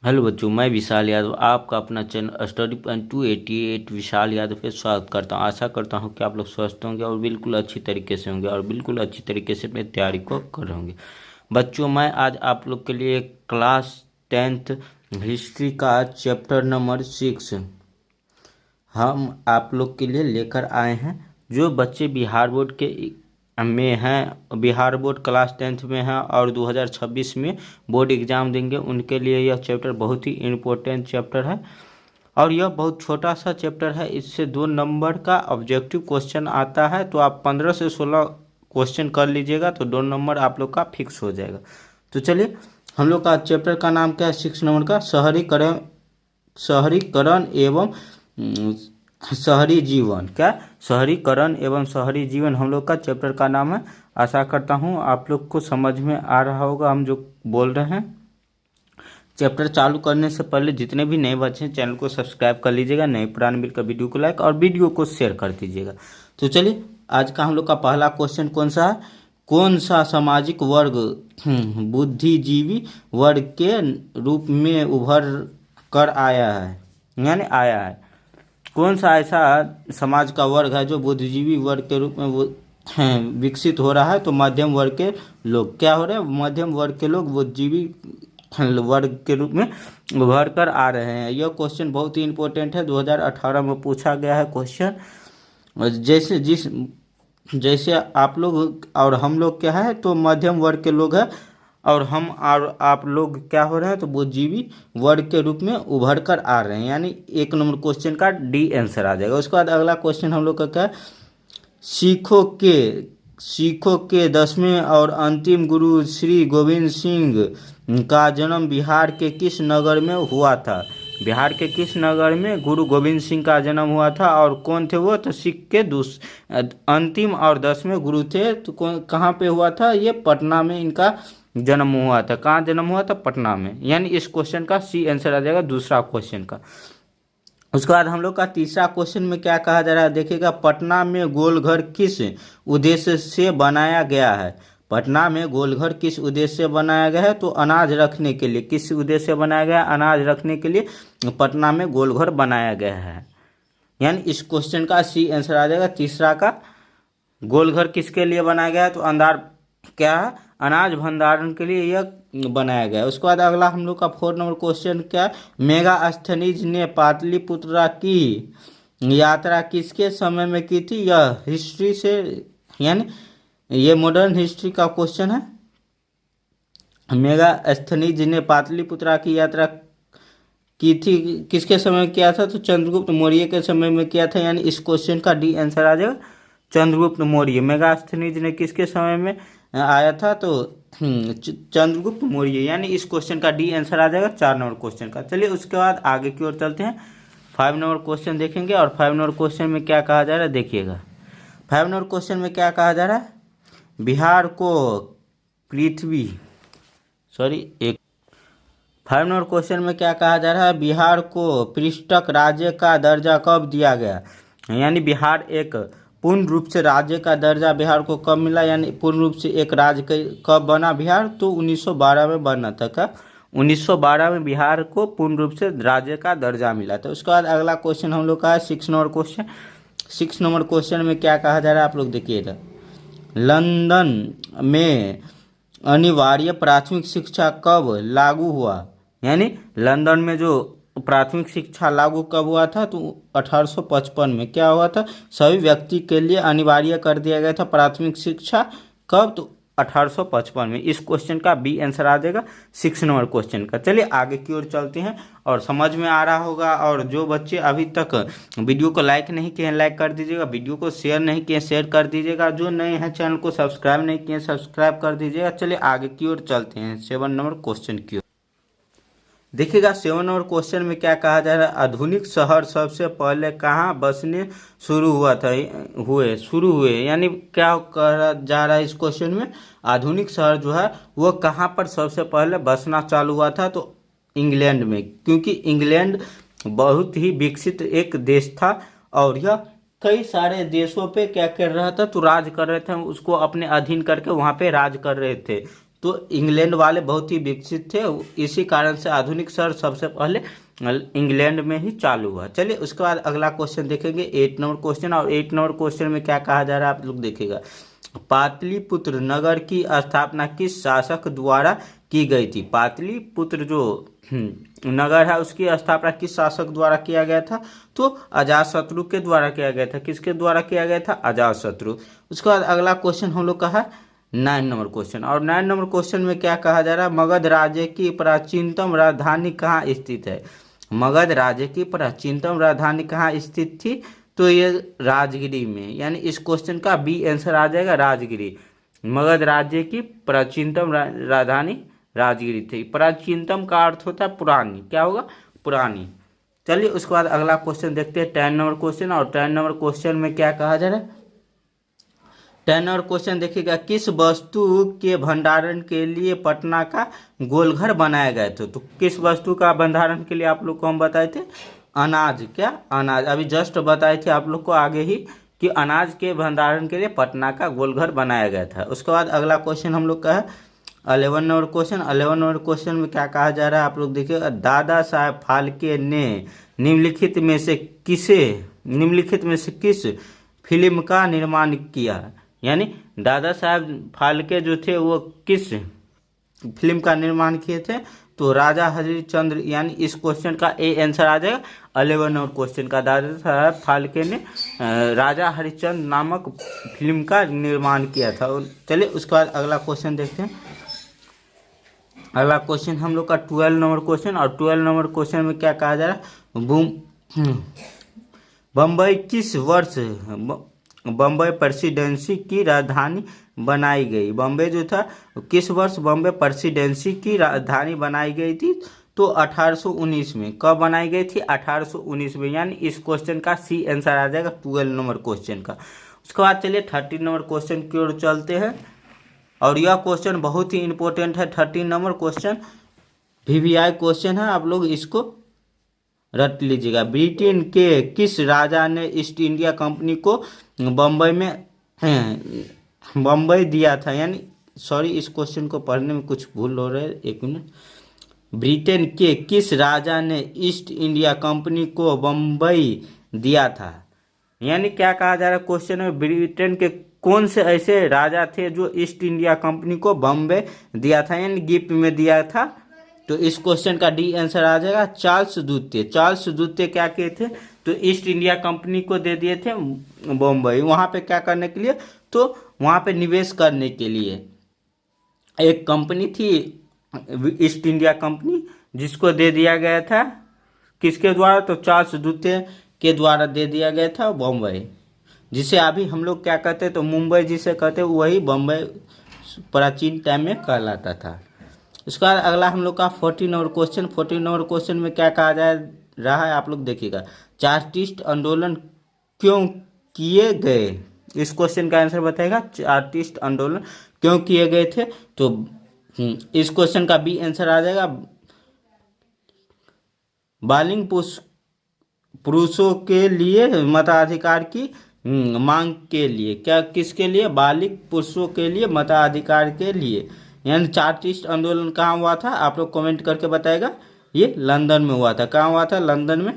Hello बच्चों, मैं विशाल यादव आपका अपना चैनल स्टडी पॉइंट 288 विशाल यादव पे स्वागत करता हूं। आशा करता हूं कि आप लोग स्वस्थ होंगे और बिल्कुल अच्छी तरीके से होंगे और बिल्कुल अच्छी तरीके से अपनी तैयारी को कर रहे होंगे। बच्चों, मैं आज आप लोग के लिए क्लास 10th हिस्ट्री का चैप्टर नंबर 6 हम आप लोग के लिए लेकर आए हैं। जो बच्चे बिहार बोर्ड के में हैं, बिहार बोर्ड क्लास 10th में हैं और 2026 में बोर्ड एग्ज़ाम देंगे, उनके लिए यह चैप्टर बहुत ही इम्पोर्टेंट चैप्टर है। और यह बहुत छोटा सा चैप्टर है। इससे 2 नंबर का ऑब्जेक्टिव क्वेश्चन आता है, तो आप 15 से 16 क्वेश्चन कर लीजिएगा तो 2 नंबर आप लोग का फिक्स हो जाएगा। तो चलिए, हम लोग का चैप्टर का नाम क्या है? 6 नंबर का शहरीकरण एवं शहरी जीवन। क्या? शहरीकरण एवं शहरी जीवन हम लोग का चैप्टर का नाम है। आशा करता हूँ आप लोग को समझ में आ रहा होगा हम जो बोल रहे हैं। चैप्टर चालू करने से पहले जितने भी नए बच्चे हैं चैनल को सब्सक्राइब कर लीजिएगा, नए पुराने मिलकर वीडियो को लाइक और वीडियो को शेयर कर दीजिएगा। तो चलिए, आज का हम लोग का पहला क्वेश्चन कौन सा है? कौन सा सामाजिक वर्ग बुद्धिजीवी वर्ग के रूप में उभर कर आया है, यानी आया है? कौन सा ऐसा समाज का वर्ग है जो बुद्धिजीवी वर्ग के रूप में वो विकसित हो रहा है? तो मध्यम वर्ग के लोग क्या हो रहे हैं? मध्यम वर्ग के लोग बुद्धिजीवी वर्ग के रूप में उभर कर आ रहे हैं। यह क्वेश्चन बहुत ही इंपॉर्टेंट है, 2018 में पूछा गया है क्वेश्चन। जैसे आप लोग और हम लोग क्या है, तो मध्यम वर्ग के लोग हैं और हम और आप लोग क्या हो रहे हैं, तो बुद्धिजीवी वर्ग के रूप में उभर कर आ रहे हैं। यानी 1 नंबर क्वेश्चन का डी आंसर आ जाएगा। उसके बाद अगला क्वेश्चन हम लोग का क्या है? सिखों के 10वें और अंतिम गुरु श्री गोविंद सिंह का जन्म बिहार के किस नगर में हुआ था? बिहार के किस नगर में गुरु गोविंद सिंह का जन्म हुआ था? और कौन थे वो? तो सिख के अंतिम और 10वें गुरु थे। तो कहाँ पे हुआ था? ये पटना में इनका जन्म हुआ था। कहाँ जन्म हुआ था? पटना में। यानी इस क्वेश्चन का सी आंसर आ जाएगा, दूसरा क्वेश्चन का। उसके बाद हम लोग का तीसरा क्वेश्चन में क्या कहा जा रहा है? देखिएगा, पटना में गोलघर किस उद्देश्य से बनाया गया है? पटना में गोलघर किस उद्देश्य से बनाया गया है? तो अनाज रखने के लिए। किस उद्देश्य से बनाया गया है? अनाज रखने के लिए पटना में गोलघर बनाया गया है। यानी इस क्वेश्चन का सी आंसर आ जाएगा, तीसरा का। गोलघर किसके लिए बनाया गया है? तो क्या है? अनाज भंडारण के लिए यह बनाया गया है। उसके बाद अगला हम लोग का 4 नंबर क्वेश्चन क्या है? मेगास्थनीज ने पाटलिपुत्रा की यात्रा किसके समय में की थी? यह हिस्ट्री से, यानी ये मॉडर्न हिस्ट्री का क्वेश्चन है। मेगास्थनीज ने पाटलिपुत्रा की यात्रा की थी किसके समय में किया था? तो चंद्रगुप्त मौर्य के समय में किया था। यानी इस क्वेश्चन का डी आंसर आ जाएगा, चंद्रगुप्त मौर्य। मेगास्थनीज ने किसके समय में आया था? तो चंद्रगुप्त मौर्य। यानी इस क्वेश्चन का डी आंसर आ जाएगा 4 नंबर क्वेश्चन का। चलिए, उसके बाद आगे की ओर चलते हैं। 5 नंबर क्वेश्चन देखेंगे और 5 नंबर क्वेश्चन में क्या कहा जा रहा है देखिएगा। 5 नंबर क्वेश्चन में क्या कहा जा रहा है? बिहार को 5 नंबर क्वेश्चन में क्या कहा जा रहा है? बिहार को पृष्ठक राज्य का दर्जा कब दिया गया? यानी बिहार एक पूर्ण रूप से राज्य का दर्जा बिहार को कब मिला? यानी पूर्ण रूप से एक राज्य कब बना बिहार? तो 1912 में बना था। क्या? 1912 में बिहार को पूर्ण रूप से राज्य का दर्जा मिला था। उसके बाद अगला क्वेश्चन हम लोग का है 6 नंबर क्वेश्चन। 6 नंबर क्वेश्चन में क्या कहा जा रहा है आप लोग देखिएगा। लंदन में अनिवार्य प्राथमिक शिक्षा कब लागू हुआ? यानी लंदन में जो प्राथमिक शिक्षा लागू कब हुआ था? तो 1855 में। क्या हुआ था? सभी व्यक्ति के लिए अनिवार्य कर दिया गया था प्राथमिक शिक्षा। कब? तो 1855 में। इस क्वेश्चन का बी आंसर आ जाएगा 6 नंबर क्वेश्चन का। चलिए आगे की ओर चलते हैं और समझ में आ रहा होगा। और जो बच्चे अभी तक वीडियो को लाइक नहीं किए हैं लाइक कर दीजिएगा, वीडियो को शेयर नहीं किए शेयर कर दीजिएगा, जो नए हैं चैनल को सब्सक्राइब नहीं किए सब्सक्राइब कर दीजिएगा। चलिए आगे की ओर चलते हैं 7 नंबर क्वेश्चन की ओर। देखिएगा, 7 नंबर क्वेश्चन में क्या कहा जा रहा है? आधुनिक शहर सबसे पहले कहाँ बसने शुरू हुए। यानी क्या कहा जा रहा है इस क्वेश्चन में? आधुनिक शहर जो है वो कहाँ पर सबसे पहले बसना चालू हुआ था? तो इंग्लैंड में, क्योंकि इंग्लैंड बहुत ही विकसित एक देश था और यह कई सारे देशों पे क्या कर रहा था? तो राज कर रहे थे, उसको अपने अधीन करके वहाँ पे राज कर रहे थे। तो इंग्लैंड वाले बहुत ही विकसित थे, इसी कारण से आधुनिक शहर सबसे पहले इंग्लैंड में ही चालू हुआ। चलिए उसके बाद अगला क्वेश्चन देखेंगे 8 नंबर क्वेश्चन। और 8 नंबर क्वेश्चन में क्या कहा जा रहा है आप लोग देखिएगा। पाटलिपुत्र नगर की स्थापना किस शासक द्वारा की गई थी? पाटलिपुत्र जो नगर है उसकी स्थापना किस शासक द्वारा किया गया था? तो अजातशत्रु के द्वारा किया गया था। किसके द्वारा किया गया था? अजातशत्रु। उसके बाद अगला क्वेश्चन हम लोग का है 9 नंबर क्वेश्चन। और 9 नंबर क्वेश्चन में क्या कहा जा रहा है? मगध राज्य की प्राचीनतम राजधानी कहाँ स्थित है? मगध राज्य की प्राचीनतम राजधानी कहाँ स्थित थी? तो ये राजगिरी में, यानी इस क्वेश्चन का बी आंसर आ जाएगा राजगिरी। मगध राज्य की प्राचीनतम राजधानी राजगिरी थी। प्राचीनतम का अर्थ होता है पुरानी, क्या होगा? पुरानी। चलिए उसके बाद अगला क्वेश्चन देखते हैं 10 नंबर क्वेश्चन। और 10 नंबर क्वेश्चन में क्या कहा जा रहा है? 10 नंबर क्वेश्चन देखिएगा। किस वस्तु के भंडारण के लिए पटना का गोलघर बनाया गया था? तो किस वस्तु का भंडारण के लिए आप लोग को हम बताए थे? अनाज। क्या? अनाज। अभी जस्ट बताए थे आप लोग को आगे ही कि अनाज के भंडारण के लिए पटना का गोलघर बनाया गया था। उसके बाद अगला क्वेश्चन हम लोग का है 11 नंबर क्वेश्चन। 11 नंबर क्वेश्चन में क्या कहा जा रहा है आप लोग देखिएगा। दादा साहेब फाल्के ने निम्नलिखित में से किस फिल्म का निर्माण किया? यानी दादा साहेब फाल्के जो थे वो किस फिल्म का निर्माण किए थे? तो राजा हरिश्चंद्र, यानी इस क्वेश्चन का ए आंसर आ जाएगा 11 नंबर क्वेश्चन का। दादा साहेब फाल्के ने राजा हरिश्चंद्र नामक फिल्म का निर्माण किया था। चलिए उसके बाद अगला क्वेश्चन देखते हैं। अगला क्वेश्चन हम लोग का 12 नंबर क्वेश्चन। और 12 नंबर क्वेश्चन में क्या कहा जा रहा है? बम्बई किस वर्ष बम्बई प्रेसिडेंसी की राजधानी बनाई गई? बम्बई जो था किस वर्ष बम्बई प्रेसिडेंसी की राजधानी बनाई गई थी? तो 1819 में। कब बनाई गई थी? 1819 में। यानी इस क्वेश्चन का सी आंसर आ जाएगा 12 नंबर क्वेश्चन का। उसके बाद चलिए 13 नंबर क्वेश्चन की ओर चलते हैं। और यह क्वेश्चन बहुत ही इंपॉर्टेंट है। 13 नंबर क्वेश्चन VVI क्वेश्चन है, आप लोग इसको रट लीजिएगा। ब्रिटेन के किस राजा ने ईस्ट इंडिया कंपनी को बम्बई दिया था? यानी सॉरी, इस क्वेश्चन को पढ़ने में कुछ भूल हो रहा है, एक मिनट। ब्रिटेन के किस राजा ने ईस्ट इंडिया कंपनी को बम्बई दिया था? यानी क्या कहा जा रहा है क्वेश्चन में? ब्रिटेन के कौन से ऐसे राजा थे जो ईस्ट इंडिया कंपनी को बम्बई दिया था, यानी गिफ्ट में दिया था? तो इस क्वेश्चन का डी आंसर आ जाएगा चार्ल्स द्वितीय। चार्ल्स द्वितीय क्या किए थे? तो ईस्ट इंडिया कंपनी को दे दिए थे बम्बई। वहां पे क्या करने के लिए? तो वहां पे निवेश करने के लिए। एक कंपनी थी ईस्ट इंडिया कंपनी, जिसको दे दिया गया था किसके द्वारा? तो चार्ल्स द्वितीय के द्वारा दे दिया गया था बम्बई, जिसे अभी हम लोग क्या कहते हैं? तो मुंबई जिसे कहते हैं, वही बम्बई प्राचीन टाइम में कहलाता था। उसके बाद अगला हम लोग का 14 नंबर क्वेश्चन। 14 नंबर क्वेश्चन में क्या कहा जा रहा है आप लोग देखिएगा। चार्टिस्ट आंदोलन क्यों किए गए? इस क्वेश्चन का आंसर बताएगा। चार्टिस्ट आंदोलन क्यों किए गए थे? तो इस क्वेश्चन का बी आंसर आ जाएगा बालिंग पुरुषों के लिए मताधिकार की मांग के लिए। क्या? किसके लिए? बालिग पुरुषों के लिए मताधिकार के लिए। यानी चार्टिस्ट आंदोलन कहाँ हुआ था? आप लोग कमेंट करके बताएगा। ये लंदन में हुआ था। कहाँ हुआ था? लंदन में,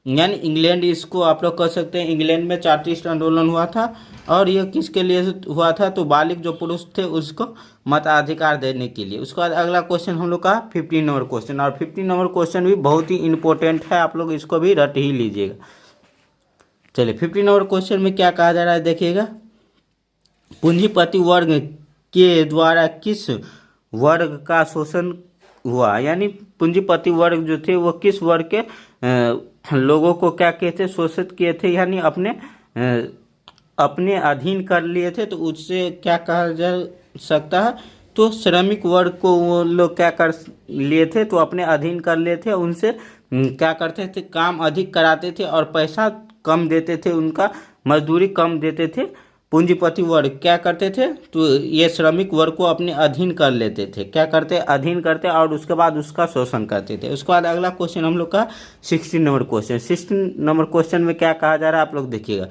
यानी इंग्लैंड इसको आप लोग कह सकते हैं। इंग्लैंड में चार्टिस्ट आंदोलन हुआ था। और ये किसके लिए हुआ था? तो बालिग जो पुरुष थे उसको मताधिकार देने के लिए। उसके बाद अगला क्वेश्चन हम लोग का 15 नंबर क्वेश्चन। और 15 नंबर क्वेश्चन भी बहुत ही इंपॉर्टेंट है, आप लोग इसको भी रट ही लीजिएगा। चलिए 15 नंबर क्वेश्चन में क्या कहा जा रहा है देखिएगा। पूंजीपति वर्ग के द्वारा किस वर्ग का शोषण हुआ? यानी पूंजीपति वर्ग जो थे वो किस वर्ग के लोगों को क्या किए थे? शोषित किए थे, यानी अपने अधीन कर लिए थे। तो उससे क्या कहा जा सकता है? तो श्रमिक वर्ग को वो लोग क्या कर लिए थे? तो अपने अधीन कर लिए थे। उनसे क्या करते थे? काम अधिक कराते थे और पैसा कम देते थे, उनका मजदूरी कम देते थे। पूंजीपति वर्ग क्या करते थे? तो ये श्रमिक वर्ग को अपने अधीन कर लेते थे। क्या करते? अधीन करते और उसके बाद उसका शोषण करते थे। उसके बाद अगला क्वेश्चन हम लोग का 16 नंबर क्वेश्चन। 16 नंबर क्वेश्चन में क्या कहा जा रहा है आप लोग देखिएगा।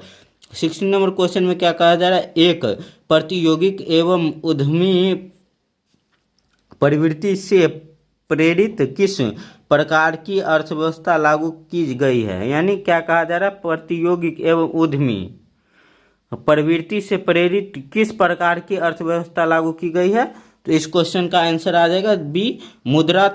16 नंबर क्वेश्चन में क्या कहा जा रहा है? एक प्रतियोगिक एवं उद्यमी प्रवृत्ति से प्रेरित किस प्रकार की अर्थव्यवस्था लागू की गई है। यानी क्या कहा जा रहा है, प्रातियोगिक एवं उद्यमी प्रवृत्ति से प्रेरित किस प्रकार की अर्थव्यवस्था लागू की गई है। तो इस क्वेश्चन का आंसर आ जाएगा बी, मुद्रा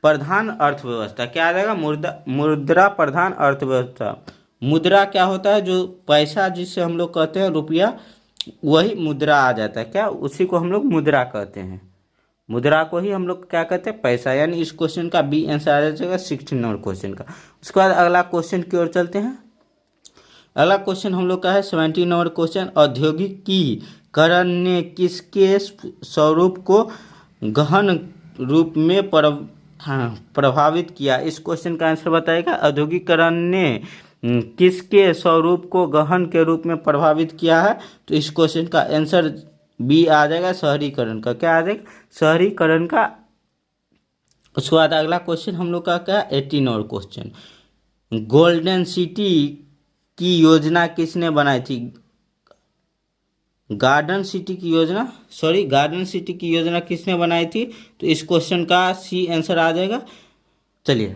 प्रधान अर्थव्यवस्था। क्या आ जाएगा, मुद्रा प्रधान अर्थव्यवस्था। मुद्रा क्या होता है, जो पैसा जिसे हम लोग कहते हैं रुपया, वही मुद्रा आ जाता है। क्या, उसी को हम लोग मुद्रा कहते हैं। मुद्रा को ही हम लोग क्या कहते हैं, पैसा। यानी इस क्वेश्चन का बी आंसर आ जाएगा 16 नंबर क्वेश्चन का। उसके बाद अगला क्वेश्चन की ओर चलते हैं। अगला क्वेश्चन हम लोग का है 17 नंबर क्वेश्चन, औद्योगिकीकरण ने किसके स्वरूप को गहन रूप में प्रभावित किया। इस क्वेश्चन का आंसर बताएगा, औद्योगिकीकरण ने किसके स्वरूप को गहन के रूप में प्रभावित किया है। तो इस क्वेश्चन का आंसर बी आ जाएगा, शहरीकरण का। क्या आ जाएगा, शहरीकरण का। उसके बाद अगला क्वेश्चन हम लोग का क्या, 18 नंबर क्वेश्चन, गोल्डन सिटी की योजना किसने बनाई थी। गार्डन सिटी की योजना किसने बनाई थी। तो इस क्वेश्चन का सी आंसर आ जाएगा। चलिए,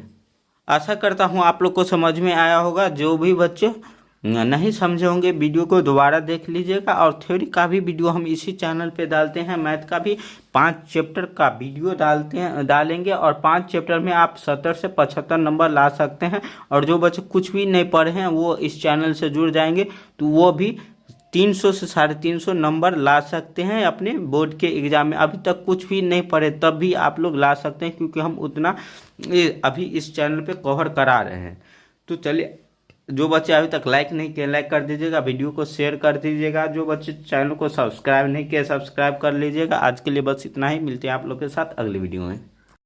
आशा करता हूँ आप लोग को समझ में आया होगा। जो भी बच्चे नहीं समझे होंगे, वीडियो को दोबारा देख लीजिएगा। और थ्योरी का भी वीडियो हम इसी चैनल पे डालते हैं। मैथ का भी 5 चैप्टर का वीडियो डालेंगे और 5 चैप्टर में आप 70 से 75 नंबर ला सकते हैं। और जो बच्चे कुछ भी नहीं पढ़े हैं वो इस चैनल से जुड़ जाएंगे तो वो भी 300 से 350 नंबर ला सकते हैं अपने बोर्ड के एग्जाम में। अभी तक कुछ भी नहीं पढ़े तब भी आप लोग ला सकते हैं, क्योंकि हम उतना अभी इस चैनल पे कवर करा रहे हैं। तो चलिए, जो बच्चे अभी तक लाइक नहीं किए लाइक कर दीजिएगा, वीडियो को शेयर कर दीजिएगा। जो बच्चे चैनल को सब्सक्राइब नहीं किए सब्सक्राइब कर लीजिएगा। आज के लिए बस इतना ही, मिलते हैं आप लोग के साथ अगली वीडियो में।